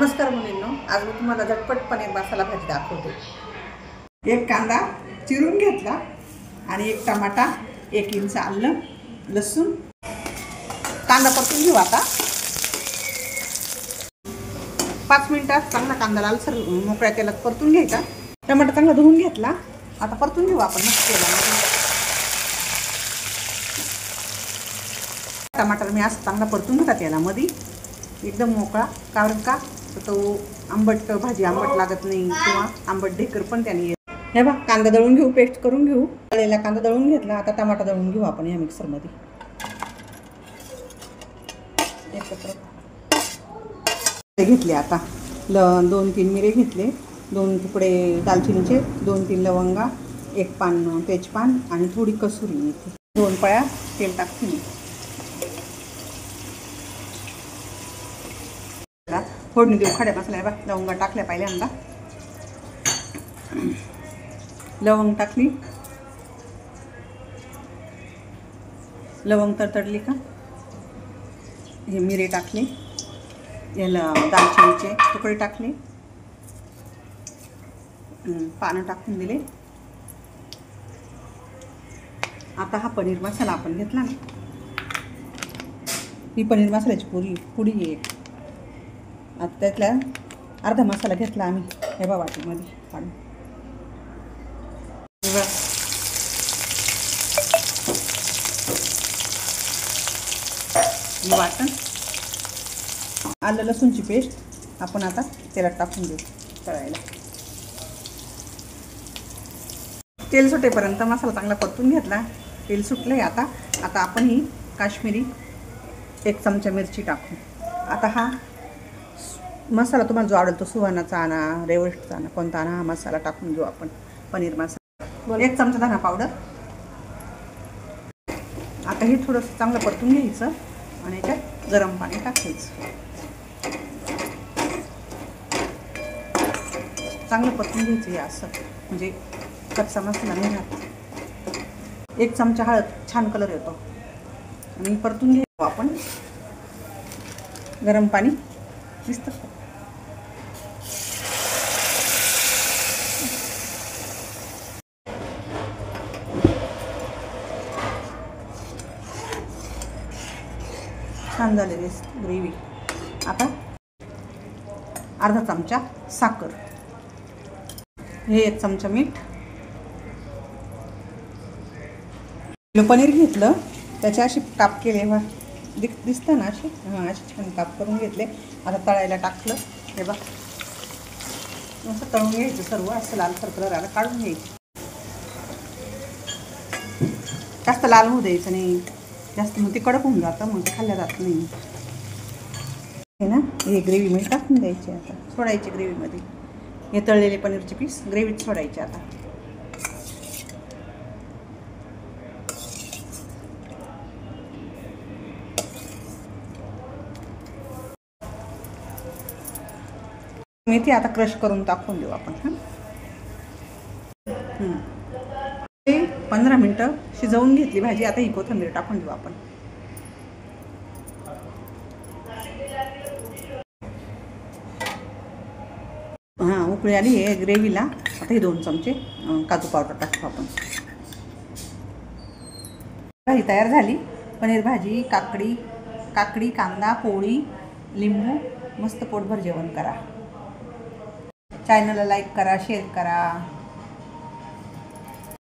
नमस्कार मुलींनो, आज मी तुम्हाला झटपट पनीर मसाला भाजी दाखवते। एक कांदा चिरून घेतला आणि एक टमाटा, 1 इंच आलं, लसूण। कांदा परतून घेऊ आता। 5 मिनिटात चांगला कांदा लालसर मोकळ्या तेलात परतून घ्यायचा। टमाटा चांगला धुवून घेतला, आता परतून घेऊ आपण मस्त तेलामध्ये। टमाटर मी असं चांगला परतून घेतला तेलामध्ये एकदम मोकळा, कारण का तो आंबट भाजी आंबट लागत नाही किंवा आंबट ढेकर पण त्याने येत। हे बघा, कांदा दळून घेऊ, पेस्ट करून घेऊ। तळलेला कांदा दळून घेतला, आता टमाटा दळून घेऊ आपण या मिक्सरमध्ये एकत्र घेतले। आता 2-3 मिरे घेतले, 2 तुकडे दालचिनीचे, 2-3 लवंगा, 1 पान तेजपान आणि थोडी कसुरी मेथी, 2 पळ्या तेल टाकते। फोडणी देऊ खड्या मसाला। बघा, लवंगा टाकल्या पहिल्यांदा, लवंग टाकली, लवंग तडतडली का हे मिरे टाकले, याला दालचिनीचे तुकडे टाकले, पानं टाकून दिले। आता हा पनीर मसाला आपण घेतला ना, ही पनीर मसाल्याची पुडी आहे। आता त्यातला अर्धा मसाला घेतला आम्ही हे बघा वाटीमध्ये काढून। वाटण, आलं लसूणची पेस्ट आपण आता तेलात टाकून देऊ तळायला। तेल सुटेपर्यंत मसाला चांगला परतून घेतला, तेल सुटलंय। आता आपण ही काश्मीरी 1 चमचा मिरची टाकू। आता हा मसाला तुम्हाला जो आवडेल तो सुहानाचा आणा, रेवरेस्टचा आणा, कोणता आणा, हा मसाला टाकून घेऊ आपण पनीर मसाला। 1 चमचा धना पावडर। आता हे थोडंसं चांगलं परतून घ्यायचं आणि याच्यात गरम पाणी टाकायचं। चांगलं परतून घ्यायचं हे असं, म्हणजे कच्चा मसाला नाही राहत। 1 चमचा हळद, छान कलर येतो। आणि परतून घेऊ आपण गरम पाणी दिसतं। छान झालेली ग्रेव्ही। आता अर्धा चमचा साखर, हे 1 चमचा मीठ। पनीर घेतलं, त्याचे असे काप केले, दिसतं ना असे, असे छान काप करून घेतले। आता तळायला टाकलं, हे बघ असं तळून घ्यायचं सर्व, असं लालसर कलर आला काढून घ्यायचं। जास्त लाल होऊ द्यायचं नाही, जास्त मग ते कडक होऊन जातं, मग ते खाल्ल्या जात नाही हे ना। हे ग्रेव्हीमध्ये टाकून द्यायचे, आता सोडायचे ग्रेव्हीमध्ये। हे तळलेले पनीरचे पीस ग्रेव्हीत सोडायचे। आता मेथी आता क्रश करून टाकून देऊ आपण। 15 मिनिटं शिजवून घेतली भाजी। आता ही कोथिंबीर टाकून देऊ आपण। उकळी आली आहे ग्रेव्हीला। आता हे 2 चमचे काजू पावडर टाकू आपण। भाजी तयार झाली। पनीर भाजी, काकडी, कांदा, पोळी, लिंबू, मस्त पोटभर जेवण करा। चॅनलला लाईक करा, शेअर करा।